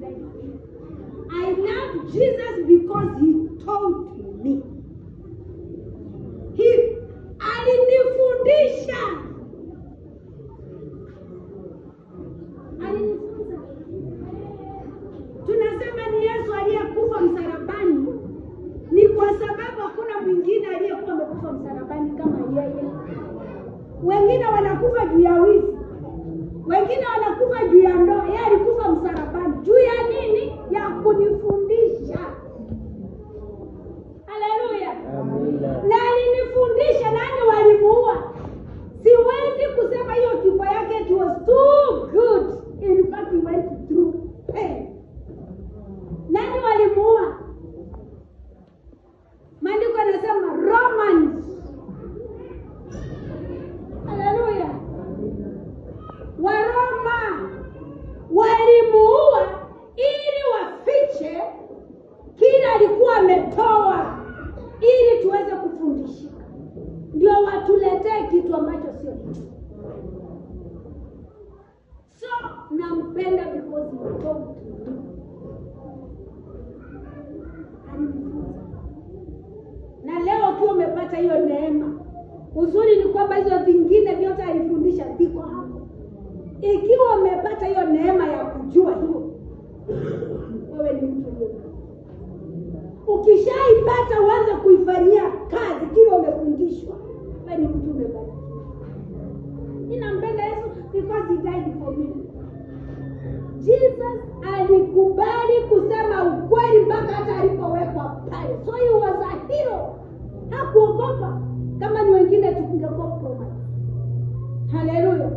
died for me. I love Jesus because he taught me. Alinifundisha. Alinifunza. Tunasema ni Yesu aliyekufa msalabani. Ni kwa sababu hakuna mwingine aliyekuwa amekufa msalabani kama yeye. Wengine wanakufa juu ya wizi. Wengine wanakufa juu ya ndoa. Yeye alikufa msalabani. Juu ya nini? Ya kunifundisha. Haleluya. Na alinifundisha nani walimuua. Siwezi kusema hiyo kifo yake it was too good. In fact he went through pain. Nani walimuua? Maandiko yanasema Romans. Haleluya. Waroma walimuua ili wafiche kile alikuwa ametoa ili tuweze kufundishika. Ndio watuletee kitu ambacho sio kitu. So nampenda because he taught me. Na leo ukiwa umepata hiyo neema, uzuri ni kwamba hizo vingine vyote alifundisha viko hapo. Ikiwa umepata hiyo neema ya kujua hiyo, wewe ni mtu mwema. Ukishaipata uanze kuifanyia kazi kile umefundishwa, wewe ni mtu mwema. Ninampenda Yesu because he died for me. Jesus alikubali kusema ukweli mpaka hata alipowekwa pale. So he was a hero. Hakuogopa. Kama ni wengine tungekuwa compromise. Haleluya.